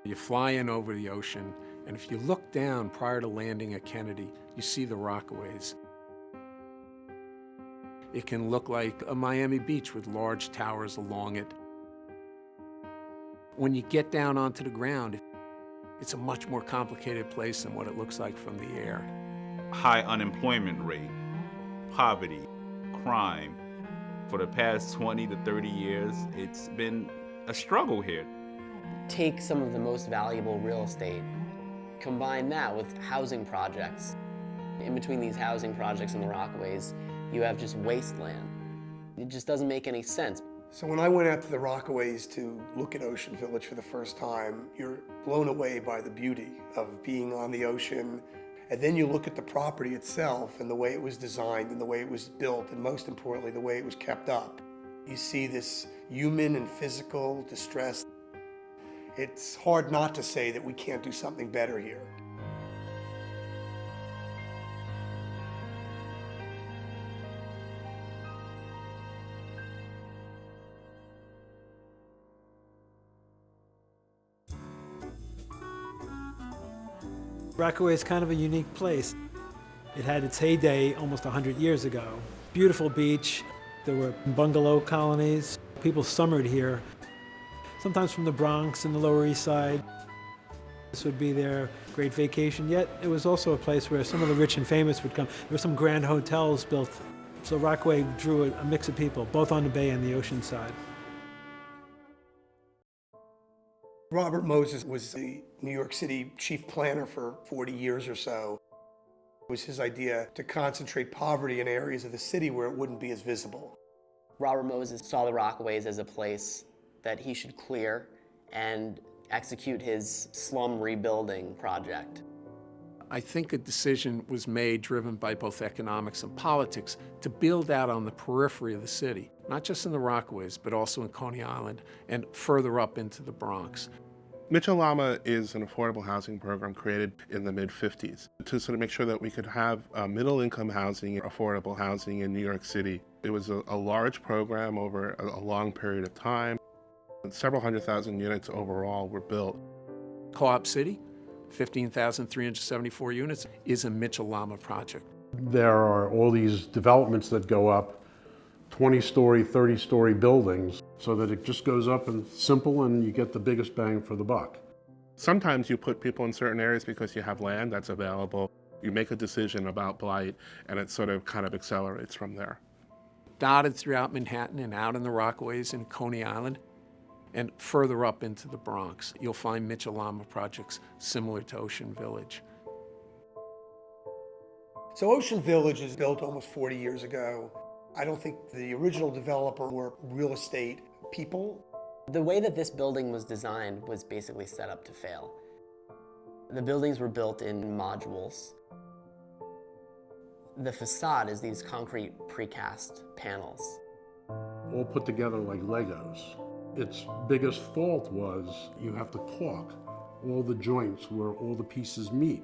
You fly in over the ocean, and if you look down prior to landing at Kennedy, you see the Rockaways. It can look like a Miami beach with large towers along it. When you get down onto the ground, it's a much more complicated place than what it looks like from the air. High unemployment rate, poverty, crime. For the past 20 to 30 years, it's been a struggle here. Take some of the most valuable real estate, combine that with housing projects. In between these housing projects and the Rockaways, you have just wasteland. It just doesn't make any sense. So when I went out to the Rockaways to look at Ocean Village for the first time, you're blown away by the beauty of being on the ocean. And then you look at the property itself and the way it was designed and the way it was built, and most importantly, the way it was kept up. You see this human and physical distress. It's hard not to say that we can't do something better here. Rockaway is kind of a unique place. It had its heyday almost 100 years ago. Beautiful beach. There were bungalow colonies. People summered here, sometimes from the Bronx and the Lower East Side. This would be their great vacation, yet it was also a place where some of the rich and famous would come. There were some grand hotels built. So Rockaway drew a mix of people, both on the bay and the ocean side. Robert Moses was the New York City chief planner for 40 years or so. It was his idea to concentrate poverty in areas of the city where it wouldn't be as visible. Robert Moses saw the Rockaways as a place that he should clear and execute his slum rebuilding project. I think a decision was made driven by both economics and politics to build out on the periphery of the city, not just in the Rockaways, but also in Coney Island and further up into the Bronx. Mitchell-Lama is an affordable housing program created in the mid-50s to sort of make sure that we could have middle-income housing, affordable housing in New York City. It was a large program over a long period of time. Several 100,000 units overall were built. Co-op City, 15,374 units, is a Mitchell-Lama project. There are all these developments that go up, 20-story, 30-story buildings, so that it just goes up and simple and you get the biggest bang for the buck. Sometimes you put people in certain areas because you have land that's available. You make a decision about blight and it sort of kind of accelerates from there. Dotted throughout Manhattan and out in the Rockaways and Coney Island and further up into the Bronx, you'll find Mitchell-Lama projects similar to Ocean Village. So Ocean Village is built almost 40 years ago. I don't think the original developer were real estate people. The way that this building was designed was basically set up to fail. The buildings were built in modules. The facade is these concrete precast panels. All put together like Legos. Its biggest fault was you have to caulk all the joints where all the pieces meet,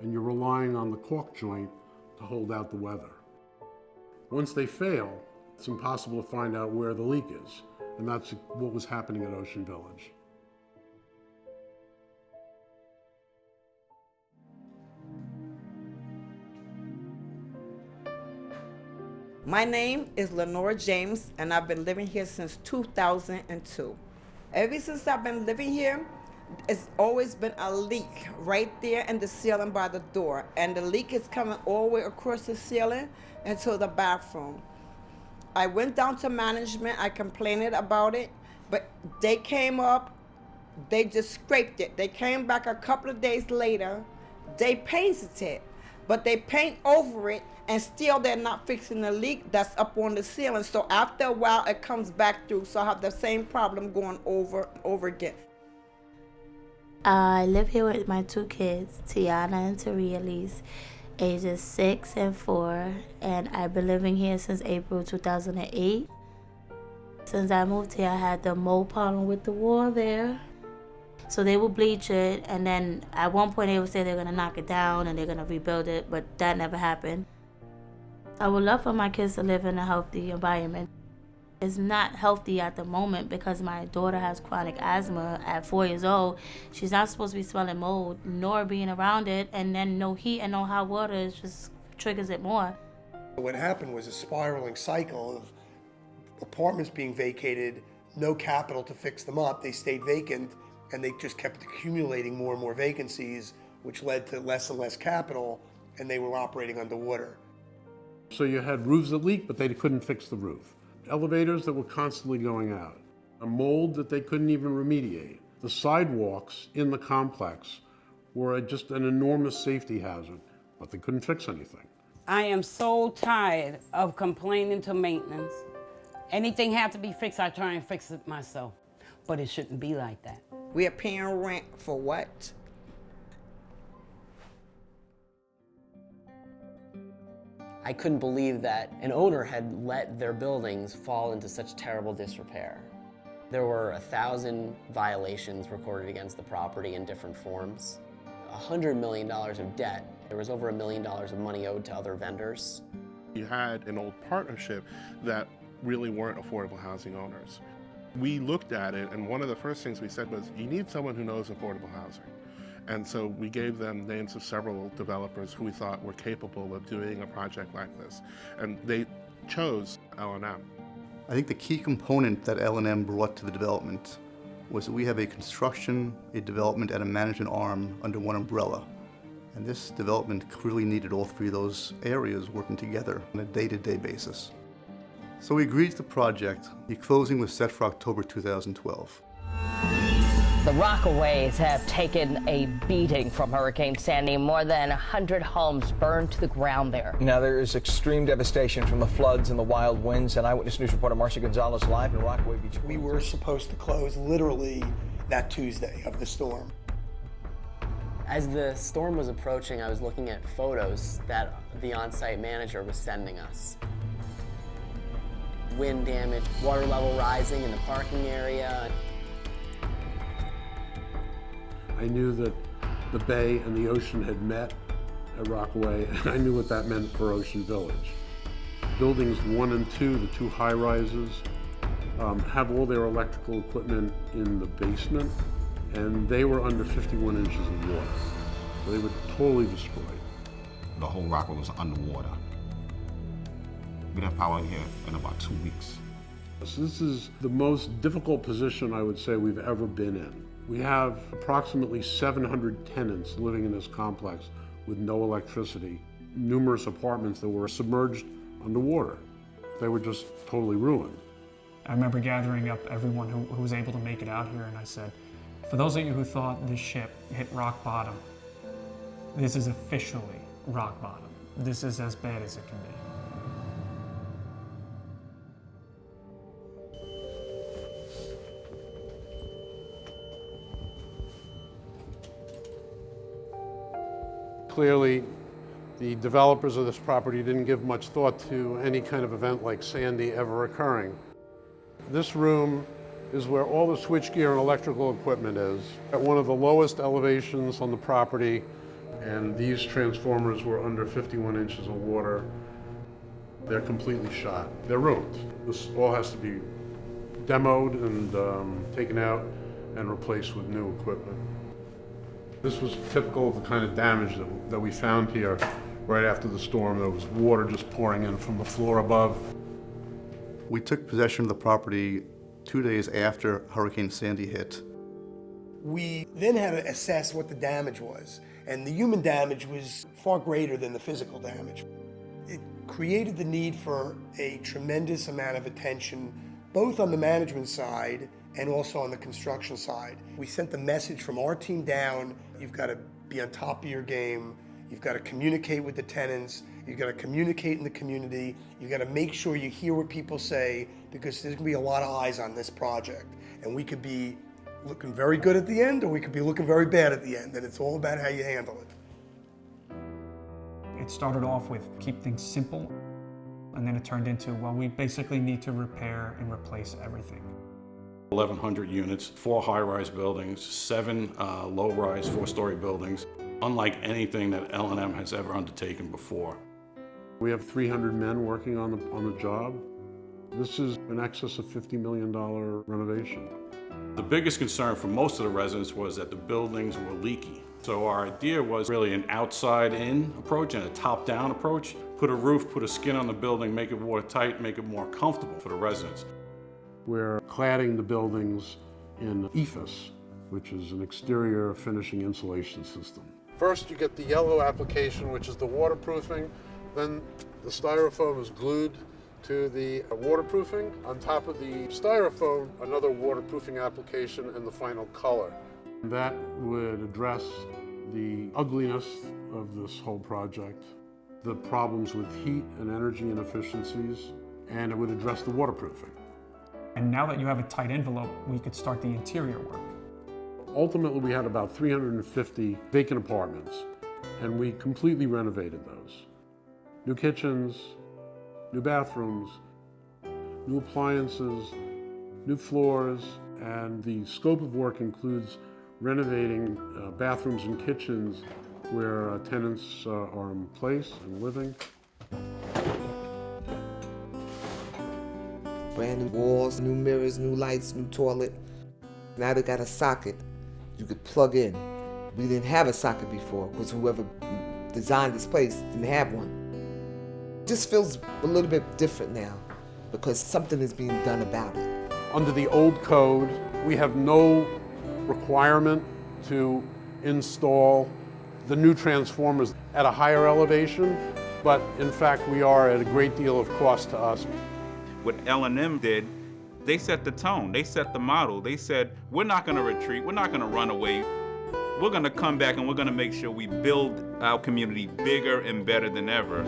and you're relying on the caulk joint to hold out the weather. Once they fail, it's impossible to find out where the leak is, and that's what was happening at Ocean Village. My name is Lenore James, and I've been living here since 2002. Ever since I've been living here, it's always been a leak right there in the ceiling by the door, and the leak is coming all the way across the ceiling into the bathroom. I went down to management, I complained about it, but they came up, they just scraped it. They came back a couple of days later, they painted it, but they paint over it, and still they're not fixing the leak that's up on the ceiling. So after a while, it comes back through, so I have the same problem going over and over again. I live here with my two kids, Tiana and Tarielise, ages 6 and 4, and I've been living here since April 2008. Since I moved here, I had the mold problem with the wall there. So they will bleach it, and then at one point they would say they're gonna knock it down and they're gonna rebuild it, but that never happened. I would love for my kids to live in a healthy environment. It's not healthy at the moment because my daughter has chronic asthma at 4 years old. She's not supposed to be smelling mold nor being around it, and then no heat and no hot water, it just triggers it more. What happened was a spiraling cycle of apartments being vacated, no capital to fix them up. They stayed vacant, and they just kept accumulating more and more vacancies, which led to less and less capital, and they were operating underwater. So you had roofs that leaked, but they couldn't fix the roof. Elevators that were constantly going out. A mold that they couldn't even remediate. The sidewalks in the complex were just an enormous safety hazard, but they couldn't fix anything. I am so tired of complaining to maintenance. Anything had to be fixed, I try and fix it myself. But it shouldn't be like that. We are paying rent for what? I couldn't believe that an owner had let their buildings fall into such terrible disrepair. There were 1,000 violations recorded against the property in different forms. $100 million of debt. There was over $1 million of money owed to other vendors. You had an old partnership that really weren't affordable housing owners. We looked at it, and one of the first things we said was, you need someone who knows affordable housing. And so we gave them names of several developers who we thought were capable of doing a project like this. And they chose L&M. I think the key component that L&M brought to the development was that we have a construction, a development, and a management arm under one umbrella. And this development clearly needed all three of those areas working together on a day-to-day basis. So we agreed to the project. The closing was set for October 2012. The Rockaways have taken a beating from Hurricane Sandy. More than 100 homes burned to the ground there. Now, there is extreme devastation from the floods and the wild winds. And Eyewitness News reporter Marcia Gonzalez live in Rockaway Beach. We were supposed to close literally that Tuesday of the storm. As the storm was approaching, I was looking at photos that the on-site manager was sending us. Wind damage, water level rising in the parking area. I knew that the bay and the ocean had met at Rockaway, and I knew what that meant for Ocean Village. Buildings 1 and 2, the two high-rises, have all their electrical equipment in the basement, and they were under 51 inches of water. So they were totally destroyed. The whole Rockaway was underwater. We'd have power in here in about 2 weeks. So this is the most difficult position I would say we've ever been in. We have approximately 700 tenants living in this complex with no electricity, numerous apartments that were submerged underwater. They were just totally ruined. I remember gathering up everyone who was able to make it out here, and I said, for those of you who thought this ship hit rock bottom, this is officially rock bottom. This is as bad as it can be. Clearly, the developers of this property didn't give much thought to any kind of event like Sandy ever occurring. This room is where all the switchgear and electrical equipment is, at one of the lowest elevations on the property, and these transformers were under 51 inches of water. They're completely shot. They're ruined. This all has to be demoed and taken out and replaced with new equipment. This was typical of the kind of damage that we found here right after the storm. There was water just pouring in from the floor above. We took possession of the property 2 days after Hurricane Sandy hit. We then had to assess what the damage was, and the human damage was far greater than the physical damage. It created the need for a tremendous amount of attention, both on the management side and also on the construction side. We sent the message from our team down: you've got to be on top of your game, you've got to communicate with the tenants, you've got to communicate in the community, you've got to make sure you hear what people say, because there's gonna be a lot of eyes on this project. And we could be looking very good at the end, or we could be looking very bad at the end, and it's all about how you handle it. It started off with keep things simple, and then it turned into, well, we basically need to repair and replace everything. 1,100 units, 4 high-rise buildings, 7 low-rise 4-story buildings, unlike anything that L&M has ever undertaken before. We have 300 men working on the job. This is in excess of $50 million renovation. The biggest concern for most of the residents was that the buildings were leaky. So our idea was really an outside-in approach and a top-down approach. Put a roof, put a skin on the building, make it watertight, make it more comfortable for the residents. We're cladding the buildings in ethos, which is an exterior finishing insulation system. First, you get the yellow application, which is the waterproofing. Then the styrofoam is glued to the waterproofing. On top of the styrofoam, another waterproofing application and the final color. That would address the ugliness of this whole project, the problems with heat and energy inefficiencies, and it would address the waterproofing. And now that you have a tight envelope, we could start the interior work. Ultimately, we had about 350 vacant apartments, and we completely renovated those. New kitchens, new bathrooms, new appliances, new floors, and the scope of work includes renovating bathrooms and kitchens where tenants are in place and living. Brand new walls, new mirrors, new lights, new toilet. Now they got a socket you could plug in. We didn't have a socket before because whoever designed this place didn't have one. It just feels a little bit different now because something is being done about it. Under the old code, we have no requirement to install the new transformers at a higher elevation, but in fact we are at a great deal of cost to us. What L&M did, they set the tone, they set the model. They said, we're not gonna retreat, we're not gonna run away. We're gonna come back and we're gonna make sure we build our community bigger and better than ever.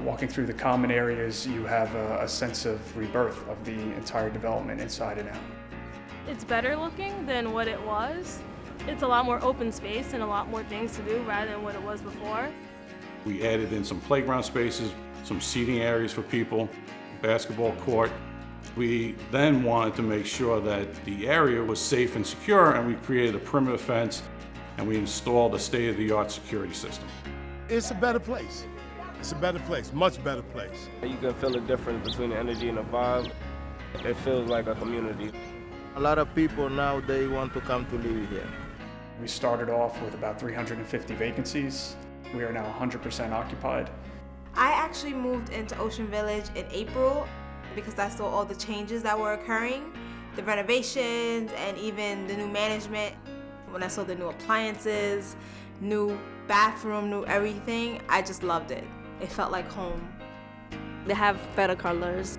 Walking through the common areas, you have a sense of rebirth of the entire development inside and out. It's better looking than what it was. It's a lot more open space and a lot more things to do rather than what it was before. We added in some playground spaces, some seating areas for people, basketball court. We then wanted to make sure that the area was safe and secure, and we created a perimeter fence and we installed a state-of-the-art security system. It's a better place. It's a better place, much better place. You can feel the difference between the energy and the vibe. It feels like a community. A lot of people now, they want to come to live here. We started off with about 350 vacancies. We are now 100% occupied. I actually moved into Ocean Village in April because I saw all the changes that were occurring, the renovations and even the new management. When I saw the new appliances, new bathroom, new everything, I just loved it. It felt like home. They have better colors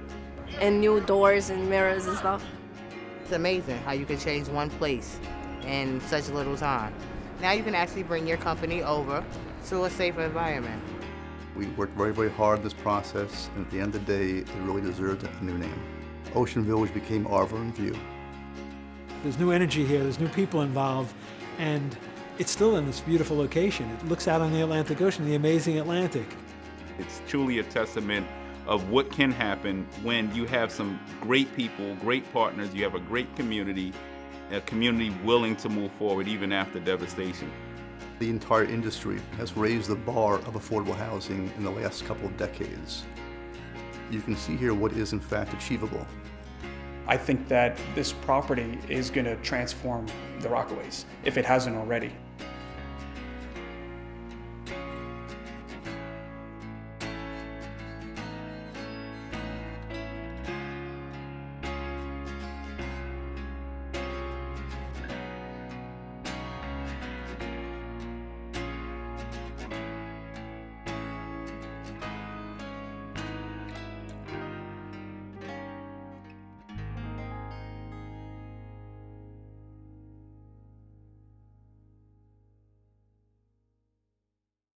and new doors and mirrors and stuff. It's amazing how you can change one place in such little time. Now you can actually bring your company over to a safer environment. We worked very, very hard this process, and at the end of the day, it really deserved a new name. Ocean Village became Arbor and View. There's new energy here, there's new people involved, and it's still in this beautiful location. It looks out on the Atlantic Ocean, the amazing Atlantic. It's truly a testament of what can happen when you have some great people, great partners, you have a great community, a community willing to move forward even after devastation. The entire industry has raised the bar of affordable housing in the last couple of decades. You can see here what is in fact achievable. I think that this property is going to transform the Rockaways, if it hasn't already.